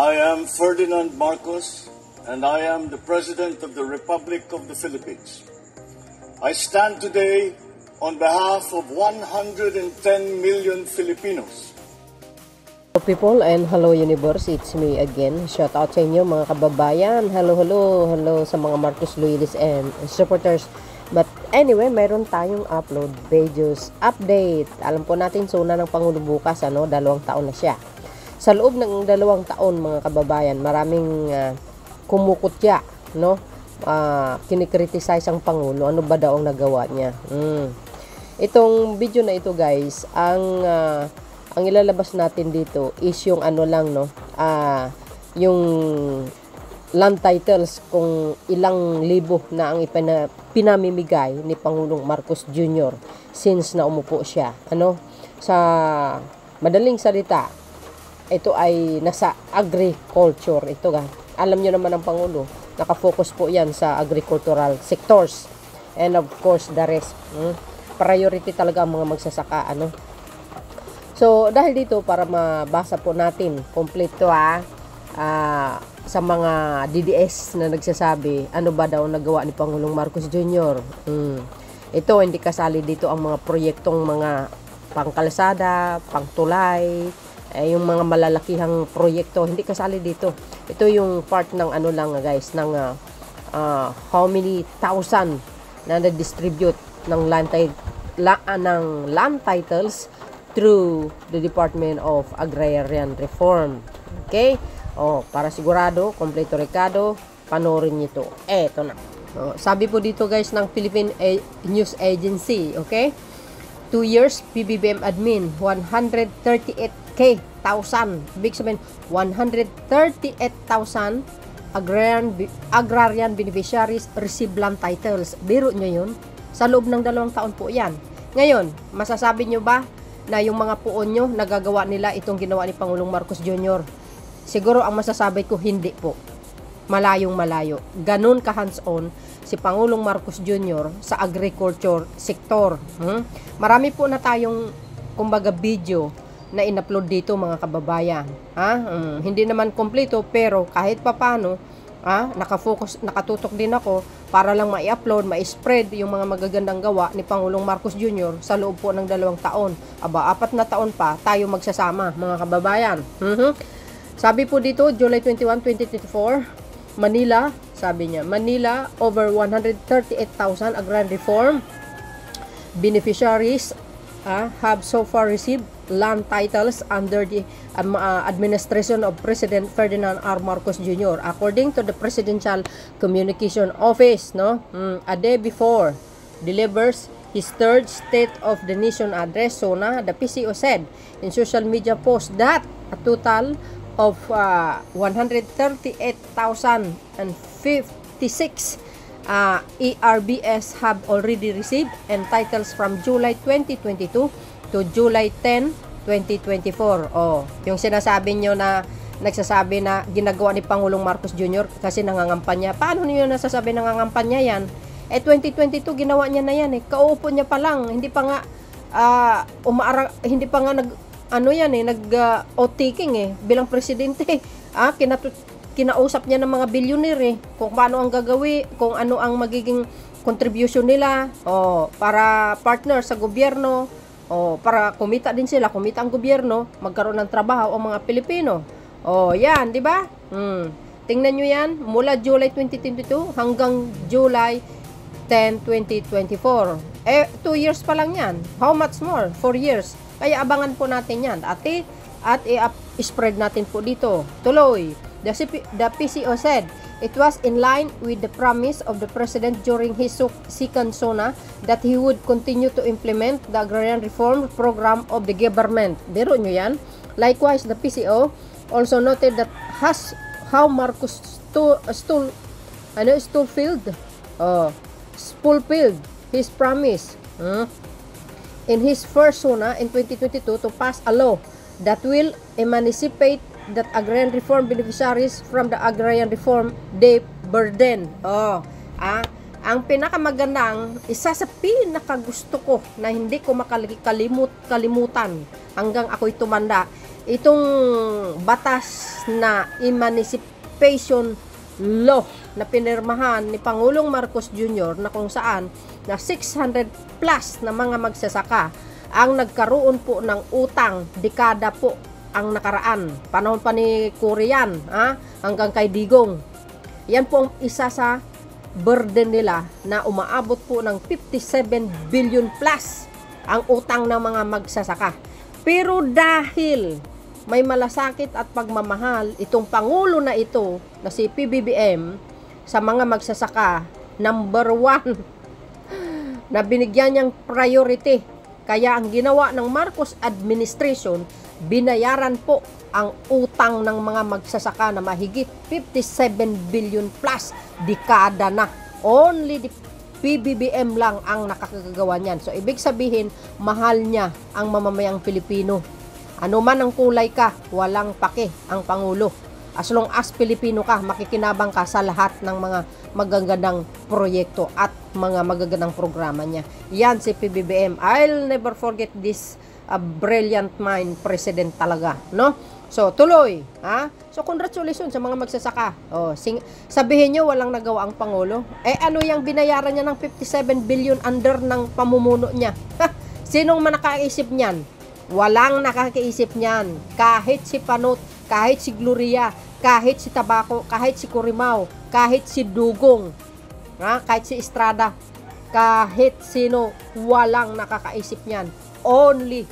I am Ferdinand Marcos, and I am the President of the Republic of the Philippines. I stand today on behalf of 110 million Filipinos. Hello people and hello universe, it's me again. Shout out sa inyo mga kababayan. Hello sa mga Marcos Loyalists and supporters. But anyway, mayroon tayong upload videos update. Alam po natin suna ng Pangulo bukas, 2 taon na siya. Sa loob ng 2 taon mga kababayan, maraming kumukutya, no? Kinikriticize ang Pangulo. Ano ba daw ang nagawa niya? Itong video na ito guys, ang ilalabas natin dito is yung ano lang, no? Yung land titles kung ilang libo na ang pinamimigay ni Pangulong Marcos Jr. since na umupo siya. Sa madaling salita, ito ay nasa agriculture. Ito alam nyo naman ang Pangulo, nakafocus po yan sa agricultural sectors. And of course, the rest. Priority talaga ang mga magsasaka. So, dahil dito, para mabasa po natin, kompleto sa mga DDS na nagsasabi, ano ba daw nagawa ni Pangulong Marcos Jr. Ito, hindi kasali dito ang mga proyektong mga pangkalsada, pangtulay, yung mga malalakihang proyekto, hindi kasali dito. Ito yung part ng ano lang guys, ng how many thousand na na-distribute ng land titles through the Department of Agrarian Reform. Okay? Para sigurado, kompleto rekado, panoorin nyo ito. Eto na. Sabi po dito guys ng Philippine News Agency, okay? 2 years, PBBM admin, 138,000. Big sabihin, 138,000 agrarian beneficiaries receive land titles. Biro nyo yun? Sa loob ng 2 taon po yan. Ngayon, masasabi nyo ba na yung mga puon nyo, nagagawa nila itong ginawa ni Pangulong Marcos Jr.? Siguro ang masasabi ko, hindi po. Malayong malayo. Ganun ka hands-on si Pangulong Marcos Jr. sa agriculture sector. Marami po na tayong kumbaga video na in-upload dito mga kababayan. Hindi naman kompleto pero kahit papano nakatutok din ako para lang ma-upload, ma-spread yung mga magagandang gawa ni Pangulong Marcos Jr. sa loob po ng 2 taon. 4 na taon pa tayo magsasama mga kababayan. Sabi po dito, July 21, 2024, Manila, sabi niya, Manila, over 138,000 agrarian reform beneficiaries have so far received land titles under the administration of President Ferdinand R. Marcos Jr. According to the Presidential Communication Office, a day before delivers his 3rd State of the Nation address, the PCO said in social media post that a total of 138,056 ERBS have already received and titles from July 2022 to July 10, 2024. Yung sinasabi nyo na nagsasabi na ginagawa ni Pangulong Marcos Jr. kasi nangangampanya. Paano niyo nasasabi nangangampanya yan? 2022 ginawa niya na yan. Kauupo niya pa lang. Hindi pa nga hindi pa nga nag-outtaking bilang presidente. Kinausap niya ng mga billionaire kung paano ang gagawin, kung ano ang magiging contribution nila para partner sa gobyerno, para kumita din sila, kumita ang gobyerno, magkaroon ng trabaho ang mga Pilipino. Yan, di ba? Tingnan nyo yan, mula July 2022 hanggang July 10, 2024. 2 years pa lang yan. How much more? 4 years. Kaya abangan po natin yan. At i-spread natin po dito. Tuloy. The PCO said it was in line with the promise of the President during his second SONA that he would continue to implement the agrarian reform program of the government. Biro nyo yan. Likewise, the PCO also noted that how Marcos fulfilled his promise in his first SONA in 2022 to pass a law that will emancipate that agrarian reform beneficiaries from the agrarian reform debt burden. Ang pinakamagandang, isa sa pinakagusto ko na hindi ko makalimutan hanggang ako'y tumanda, itong batas na emancipation law na pinirmahan ni Pangulong Marcos Jr. na kung saan na 600 plus na mga magsasaka ang nagkaroon po ng utang, dekada po ang nakaraan. Panahon pa ni Korean, hanggang kay Digong. Yan po ang isa sa burden nila na umaabot po ng 57 billion plus ang utang ng mga magsasaka. Pero dahil may malasakit at pagmamahal itong Pangulo na ito na si PBBM sa mga magsasaka, number 1 na binigyan niyang priority. Kaya ang ginawa ng Marcos administration, binayaran po ang utang ng mga magsasaka na mahigit 57 billion plus, dekada na. Only the PBBM lang ang nakakagawa niyan. So, ibig sabihin, mahal niya ang mamamayang Pilipino. Ano man ang kulay ka, walang pake ang Pangulo. As long as Pilipino ka, makikinabang ka sa lahat ng mga magagandang proyekto at mga magagandang programa niya. Yan si PBBM. I'll never forget this brilliant mind president talaga, no? So, tuloy, So, congratulations sa mga magsasaka. Sabihin nyo, walang nagawa ang Pangulo. Ano yung binayaran niya ng 57 billion under ng pamumuno niya? Sinong manakaisip niyan? Walang nakakaisip niyan. Kahit si Panot, kahit si Gloria, kahit si Tabaco, kahit si Corimao, kahit si Dugong, kahit si Estrada, kahit sino, walang nakakaisip niyan. Only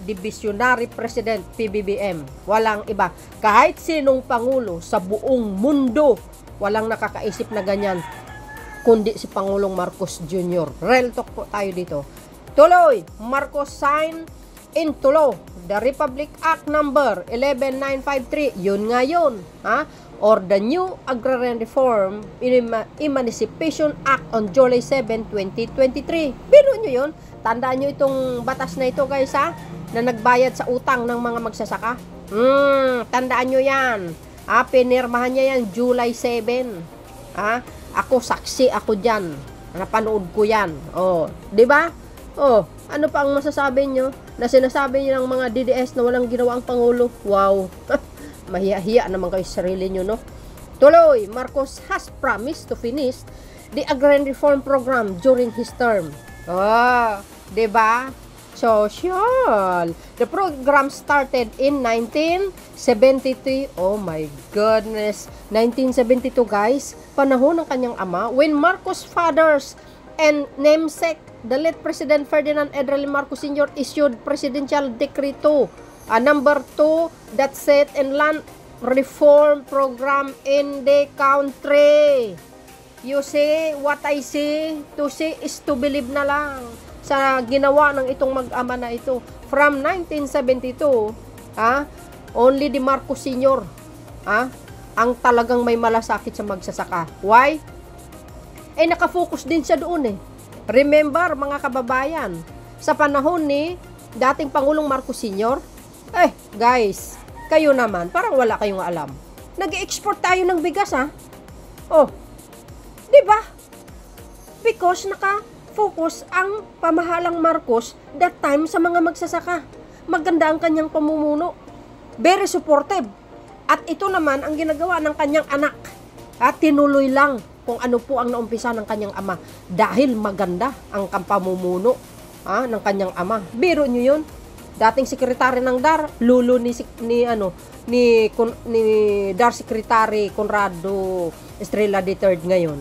the visionary president PBBM. Walang iba. Kahit sinong Pangulo sa buong mundo, walang nakakaisip na ganyan, kundi si Pangulong Marcos Jr. Real talk po tayo dito. Tuloy, Marcos sign into law the Republic Act number 11953. Yun nga yun. Or the new Agrarian Reform Emancipation Act on July 7, 2023. Biro nyo yun. Tandaan nyo itong batas na ito guys na nagbayad sa utang ng mga magsasaka. Tandaan nyo yan. Pinirmahan niya yan July 7. Ako saksi ako dyan. Napanood ko yan. Di ba? Ano pa ang masasabi nyo? Na sinasabi nyo ng mga DDS na walang ginawa ang Pangulo. Wow. Mahiya-hiya naman kayo sa sarili nyo, no? Tuloy, Marcos has promised to finish the Agrarian Reform Program during his term. Diba? Social. The program started in 1972. Oh my goodness. 1972 guys. Panahon ng kanyang ama. When Marcos fathers and namesake, the late President Ferdinand Edrali Marcos Sr. issued Presidential Decree 2, number 2, that set and land reform program in the country. You see, what I see, to see is to believe na lang sa ginawa ng itong mag-ama na ito. From 1972, only the Marcos Sr. Ang talagang may malasakit sa magsasaka. Why? Nakafocus din siya doon Remember, mga kababayan, sa panahon ni dating Pangulong Marcos Sr., guys, kayo naman, parang wala kayong alam. Nag-export tayo ng bigas, diba? Because naka-focus ang pamahalang Marcos that time sa mga magsasaka. Maganda ang kanyang pamumuno. Very supportive. At ito naman ang ginagawa ng kanyang anak. At tinuloy lang kung ano po ang naumpisa ng kanyang ama. Dahil maganda ang pamumuno ng kanyang ama. Biro nyo yun. Dating sekretary ng DAR, lulo ni DAR Secretary Conrado Estrella III ngayon.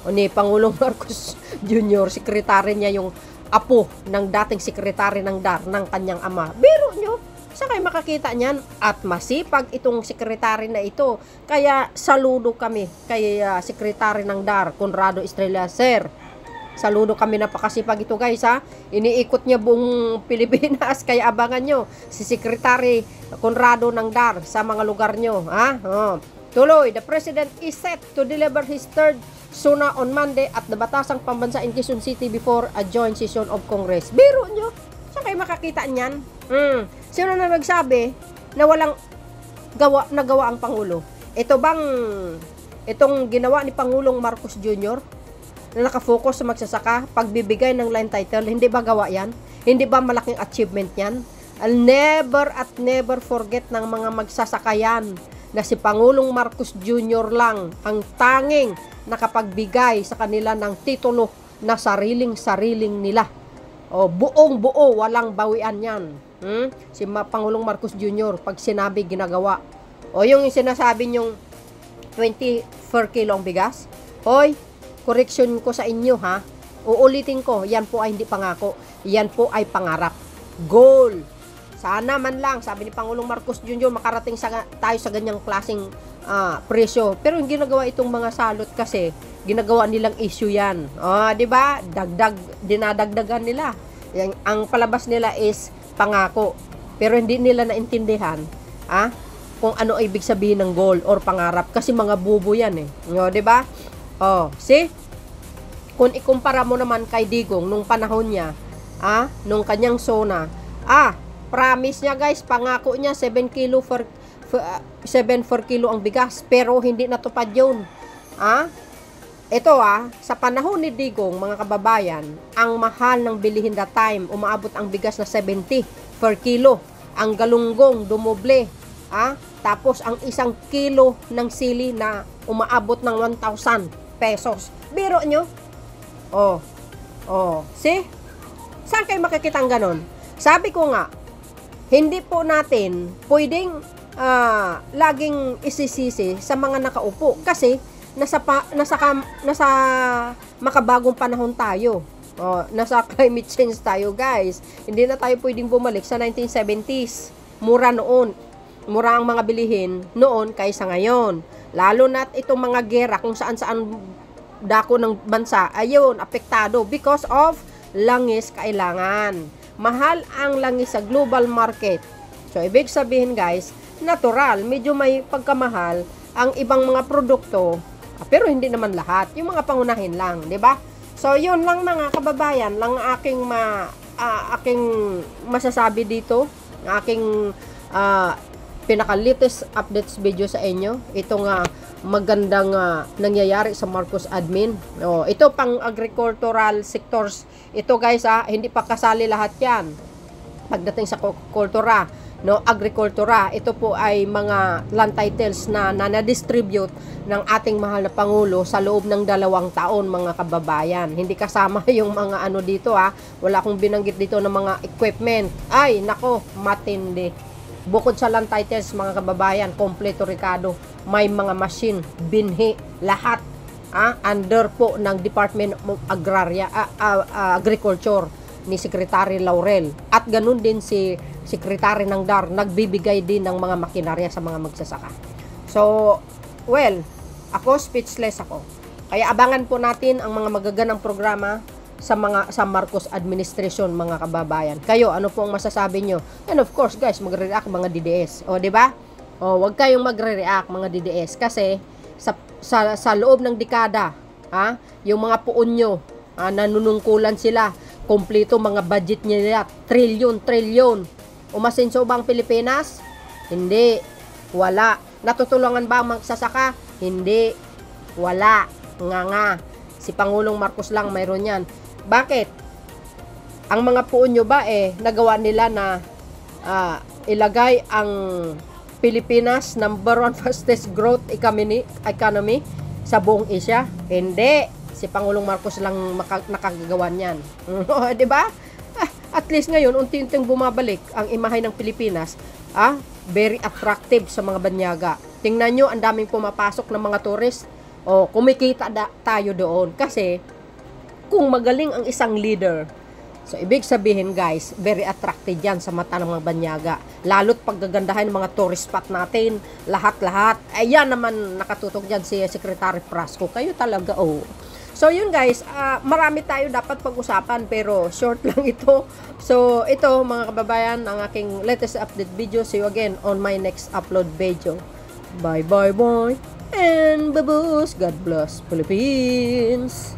O ni Pangulong Marcos Jr., sekretary niya yung apo ng dating sekretary ng DAR ng kanyang ama. Biro nyo. Saan kayo makakita niyan? At masipag itong sekretary na ito. Kaya saludo kami kay sekretary ng DAR, Conrado Estrella, sir. Saludo kami, napakasipag ito guys Iniikot niya buong Pilipinas. Kaya abangan nyo si Secretary Conrado ng DAR sa mga lugar nyo. Tuloy, the President is set to deliver his third SUNA on Monday at the Batasang Pambansa in Quezon City before a joint session of Congress. Biro nyo. Saan kayo makakita niyan? Sino na nagsabi na walang nagawa ang Pangulo? Itong ginawa ni Pangulong Marcos Jr. na nakafocus sa magsasaka, pagbibigay ng land title, hindi ba gawa yan? Hindi ba malaking achievement yan? I'll never at never forget ng mga magsasakayan na si Pangulong Marcos Jr. lang ang tanging nakapagbigay sa kanila ng titulo na sariling-sariling nila. O, buong-buo, walang bawian yan. Si Pangulong Marcos Jr. pag sinabi, ginagawa. O, yung sinasabi nyong 20 per kilo ang bigas. Hoy, correction ko sa inyo ha. Uulitin ko, yan po ay hindi pangako. Yan po ay pangarap. Goal. Sana man lang, sabi ni Pangulong Marcos Jr., makarating tayo sa ganyang klaseng presyo. Pero yung ginagawa itong mga salot kasi, ginagawa nilang issue yan. Di ba? Dinadagdagan nila. Ang palabas nila is pangako. Pero hindi nila naintindihan kung ano ibig sabihin ng goal or pangarap. Kasi mga bubo yan eh. Di ba? See? Kung ikumpara mo naman kay Digong nung panahon niya, nung kanyang zona, promise niya guys, pangako niya 7 per kilo ang bigas, pero hindi natupad yun. Ito sa panahon ni Digong, mga kababayan, ang mahal ng bilihin that time, umaabot ang bigas na 70 per kilo. Ang galunggong, dumoble. Tapos ang 1 kilo ng sili na umaabot ng 1,000 pesos. Biro nyo? See? Saan kayo makikita ang ganon? Sabi ko nga, hindi po natin pwedeng laging isisisi sa mga nakaupo kasi nasa makabagong panahon tayo. Nasa climate change tayo, guys. Hindi na tayo pwedeng bumalik sa 1970s. Mura noon. Mura ang mga bilihin noon kaysa ngayon. Lalo na itong mga gera kung saan-saan dako ng bansa, ayun, apektado because of langis kailangan. Mahal ang langis sa global market. So, ibig sabihin guys, natural, medyo may pagkamahal ang ibang mga produkto, pero hindi naman lahat. Yung mga pangunahin lang, di ba? So, yun lang mga kababayan, lang aking masasabi dito, aking pinaka-latest updates video sa inyo. Ito nga, magandang nangyayari sa Marcos admin. Ito pang agricultural sectors. Ito guys hindi pa kasali lahat yan. Pagdating sa kultura, agrikultura, ito po ay mga land titles na na-distribute ng ating mahal na Pangulo sa loob ng 2 taon, mga kababayan. Hindi kasama yung mga ano dito Wala akong binanggit dito ng mga equipment. Ay, nako, matindi. Bukod sa land titles, mga kababayan, kompleto Ricardo, may mga machine, binhi, lahat under po ng Department of Agriculture ni Secretary Laurel. At ganun din si Secretary ng DAR, nagbibigay din ng mga makinarya sa mga magsasaka. So, well, ako speechless ako. Kaya abangan po natin ang mga magaganang programa sa Marcos administration, mga kababayan. Kayo, ano po ang masasabi nyo? And of course, guys, magre-react mga DDS. Di ba? Wag kayong magre-react mga DDS kasi sa loob ng dekada, yung mga puon nyo, nanunungkulan sila, kompleto mga budget nila, trilyon. Umasenso ba ang Pilipinas? Hindi. Wala. Natutulungan ba ang magsasaka? Hindi. Wala. Nga. Si Pangulong Marcos lang mayroon yan. Bakit? Ang mga puon nyo ba nagawa nila na ilagay ang Pilipinas #1 fastest growth economy sa buong Asia? Hindi. Si Pangulong Marcos lang nakagagawa niyan. Di ba? At least ngayon, unti-unting bumabalik ang imahe ng Pilipinas. Very attractive sa mga banyaga. Tingnan nyo, ang daming pumapasok ng mga tourist. Kumikita tayo doon. Kasi, kung magaling ang isang leader, so ibig sabihin guys, very attractive yan sa mata ng mga banyaga. Lalo't paggagandahan ng mga tourist spot natin, lahat-lahat. Ayan naman nakatutok dyan si Secretary Prasco. Kayo talaga, So yun guys, marami tayo dapat pag-usapan pero short lang ito. So ito mga kababayan, ang aking latest update video. See you again on my next upload video. Bye and babush. God bless Philippines.